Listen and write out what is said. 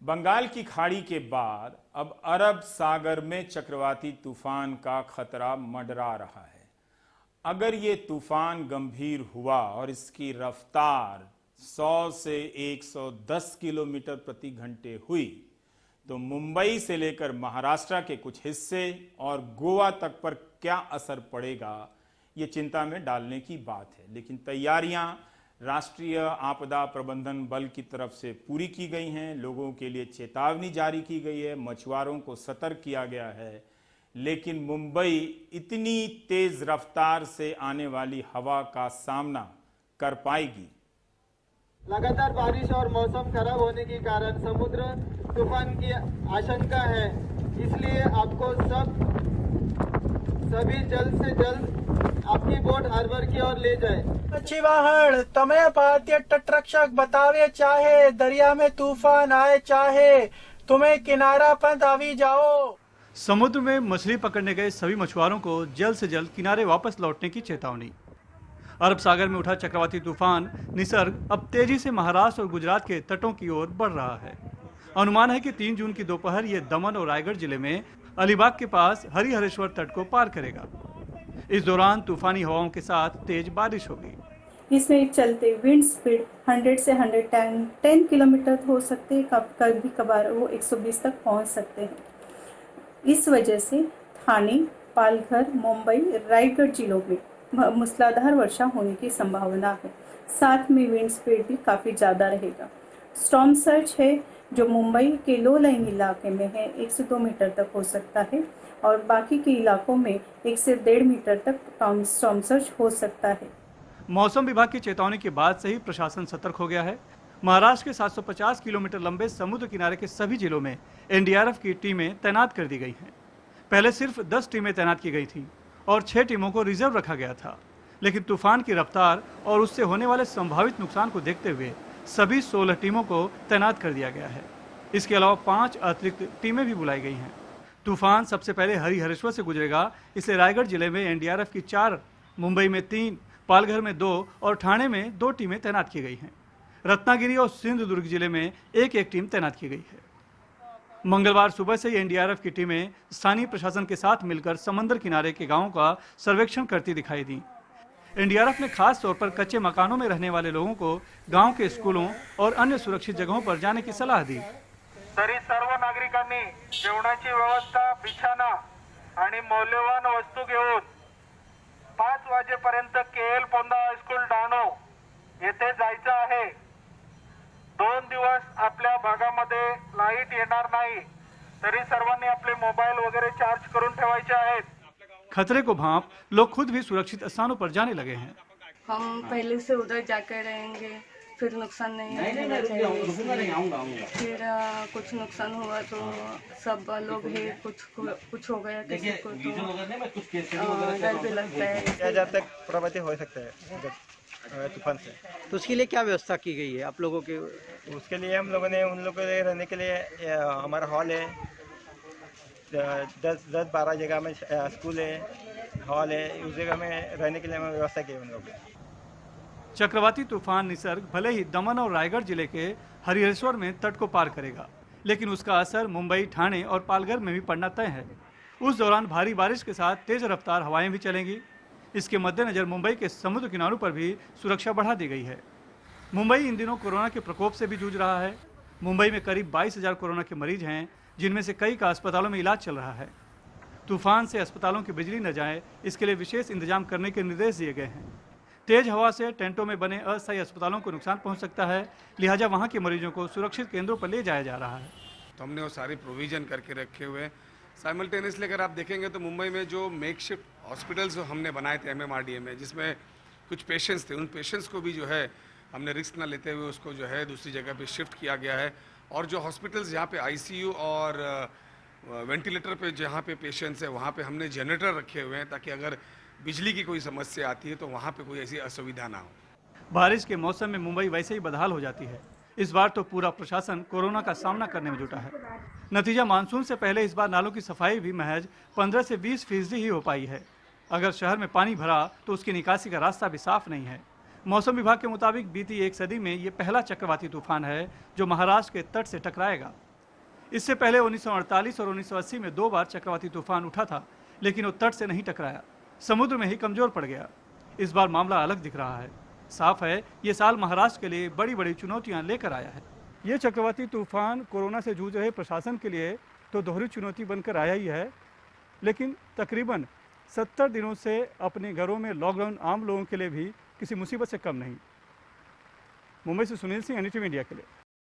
बंगाल की खाड़ी के बाद अब अरब सागर में चक्रवाती तूफान का खतरा मंडरा रहा है। अगर ये तूफान गंभीर हुआ और इसकी रफ्तार 100 से 110 किलोमीटर प्रति घंटे हुई तो मुंबई से लेकर महाराष्ट्र के कुछ हिस्से और गोवा तक पर क्या असर पड़ेगा, ये चिंता में डालने की बात है। लेकिन तैयारियां राष्ट्रीय आपदा प्रबंधन बल की तरफ से पूरी की गई हैं। लोगों के लिए चेतावनी जारी की गई है, मछुआरों को सतर्क किया गया है। लेकिन मुंबई इतनी तेज रफ्तार से आने वाली हवा का सामना कर पाएगी? लगातार बारिश और मौसम खराब होने के कारण समुद्र तूफान की आशंका है। इसलिए आपको सभी जल्द से जल्द आपकी बोट हार्बर की ओर ले जाए। मच्छीवाहन तमे भारतीय तटरक्षक बतावे चाहे दरिया में तूफान आए चाहे तुम्हें किनारा पर आवी जाओ। समुद्र में मछली पकड़ने गए सभी मछुआरों को जल्द से जल्द किनारे वापस लौटने की चेतावनी। अरब सागर में उठा चक्रवाती तूफान निसर्ग अब तेजी से महाराष्ट्र और गुजरात के तटों की ओर बढ़ रहा है। अनुमान है कि 3 जून की दोपहर ये दमन और रायगढ़ जिले में अलीबाग के पास हरिहरेश्वर तट को पार करेगा। इस दौरान तूफानी हवाओं के साथ तेज बारिश होगी। इसमें चलते विंड स्पीड 100 से 110 किलोमीटर हो सकते हैं, कभी कभार वो 120 तक पहुंच सकते हैं। इस वजह से ठाणे, पालघर, मुंबई, रायगढ़ जिलों में मूसलाधार वर्षा होने की संभावना है। साथ में विंड स्पीड भी काफ़ी ज़्यादा रहेगा। स्टॉर्म सर्ज है जो मुंबई के लो लाइन इलाके में है 1 से 2 मीटर तक हो सकता है और बाकी के इलाकों में 1 से 1.5 मीटर तक स्टॉर्म सर्ज हो सकता है। मौसम विभाग की चेतावनी के बाद से ही प्रशासन सतर्क हो गया है। महाराष्ट्र के 750 किलोमीटर लंबे समुद्र किनारे के सभी जिलों में एनडीआरएफ की टीमें तैनात कर दी गई हैं। पहले सिर्फ 10 टीमें तैनात की गई थी और 6 टीमों को रिजर्व रखा गया था। लेकिन तूफान की रफ्तार और उससे होने वाले संभावित नुकसान को देखते हुए सभी 16 टीमों को तैनात कर दिया गया है। इसके अलावा 5 अतिरिक्त टीमें भी बुलाई गई हैं। तूफान सबसे पहले हरिहरेश्वर से गुजरेगा, इसलिए रायगढ़ जिले में एनडीआरएफ की 4, मुंबई में 3, पालघर में 2 और ठाणे में 2 टीमें तैनात की गई हैं। रत्नागिरी और सिंधुदुर्ग जिले में 1-1 टीम तैनात की गई है। मंगलवार सुबह से ही एनडीआरएफ की टीमें स्थानीय प्रशासन के साथ मिलकर समंदर किनारे के गांवों का सर्वेक्षण करती दिखाई दी। एनडीआरएफ ने खास तौर पर कच्चे मकानों में रहने वाले लोगों को गांव के स्कूलों और अन्य सुरक्षित जगहों पर जाने की सलाह दी। तरी सर्व नागरिकांनी जेवणाची व्यवस्था, बिछाना आणि मौल्यवान वस्तू घेऊन 5 वाजेपर्यंत केएल पोंदा हायस्कूल डहाणू येथे जायचं आहे। 2 दिवस आपल्या भागामध्ये लाईट येणार नाही, तरी सर्वांनी आपले मोबाईल वगैरे चार्ज करून ठेवायचे आहेत। खतरे को भांप लोग खुद भी सुरक्षित स्थानों पर जाने लगे हैं। हम पहले से उधर जाकर रहेंगे, फिर नुकसान नहीं होना चाहिए। फिर कुछ नुकसान हुआ तो सब लोग ही कुछ हो गया किसी को तो डर भी लगता है। जब तक प्रभावित हो सकता है तूफान से, तो उसके लिए क्या व्यवस्था की गई है आप लोगों के? उसके लिए हम लोगों ने उन लोगों के लिए रहने के लिए हमारा हॉल है, 10-12 जगह में स्कूल है, हॉल है, उस जगह में रहने के लिए हमें व्यवस्था की है उन लोगों की। चक्रवाती तूफान निसर्ग भले ही दमन और रायगढ़ जिले के हरिहरेश्वर में तट को पार करेगा, लेकिन उसका असर मुंबई, ठाणे और पालघर में भी पड़ना तय है। उस दौरान भारी बारिश के साथ तेज रफ्तार हवाएं भी चलेंगी। इसके मद्देनजर मुंबई के समुद्र किनारों पर भी सुरक्षा बढ़ा दी गई है। मुंबई इन दिनों कोरोना के प्रकोप से भी जूझ रहा है। मुंबई में करीब 22,000 कोरोना के मरीज हैं, जिनमें से कई का अस्पतालों में इलाज चल रहा है। तूफान से अस्पतालों की बिजली न जाए, इसके लिए विशेष इंतजाम करने के निर्देश दिए गए हैं। तेज हवा से टेंटों में बने अस्थायी अस्पतालों को नुकसान पहुंच सकता है, लिहाजा वहां के मरीजों को सुरक्षित केंद्रों पर ले जाया जा रहा है। तो हमने वो सारी प्रोविजन करके रखे हुए हैं। साइमल्टेनियसली अगर आप देखेंगे तो मुंबई में जो मेकशिफ्ट हॉस्पिटल्स हमने बनाए थे एमएमआरडीए में, जिसमें कुछ पेशेंट्स थे, उन पेशेंट्स को भी जो है हमने रिस्क ना लेते हुए उसको जो है दूसरी जगह पे शिफ्ट किया गया है। और जो हॉस्पिटल्स जहाँ पे आईसीयू और वेंटिलेटर पे जहाँ पे पेशेंट्स है, वहाँ पे हमने जनरेटर रखे हुए हैं, ताकि अगर बिजली की कोई समस्या आती है तो वहाँ पे कोई ऐसी असुविधा ना हो। बारिश के मौसम में मुंबई वैसे ही बदहाल हो जाती है। इस बार तो पूरा प्रशासन कोरोना का सामना करने में जुटा है। नतीजा मानसून से पहले इस बार नालों की सफाई भी महज 15 से 20% ही हो पाई है। अगर शहर में पानी भरा तो उसकी निकासी का रास्ता भी साफ नहीं है। मौसम विभाग के मुताबिक बीती 1 सदी में ये पहला चक्रवाती तूफान है जो महाराष्ट्र के तट से टकराएगा। इससे पहले 1948 और 1980 में 2 बार चक्रवाती तूफान उठा था, लेकिन वो तट से नहीं टकराया, समुद्र में ही कमजोर पड़ गया। इस बार मामला अलग दिख रहा है। साफ है ये साल महाराष्ट्र के लिए बड़ी बड़ी चुनौतियां लेकर आया है। ये चक्रवाती तूफान कोरोना से जूझ रहे प्रशासन के लिए तो दोहरी चुनौती बनकर आया ही है, लेकिन तकरीबन 70 दिनों से अपने घरों में लॉकडाउन आम लोगों के लिए भी किसी मुसीबत से कम नहीं। मुंबई से सुनील सिंह, NDTV इंडिया के लिए।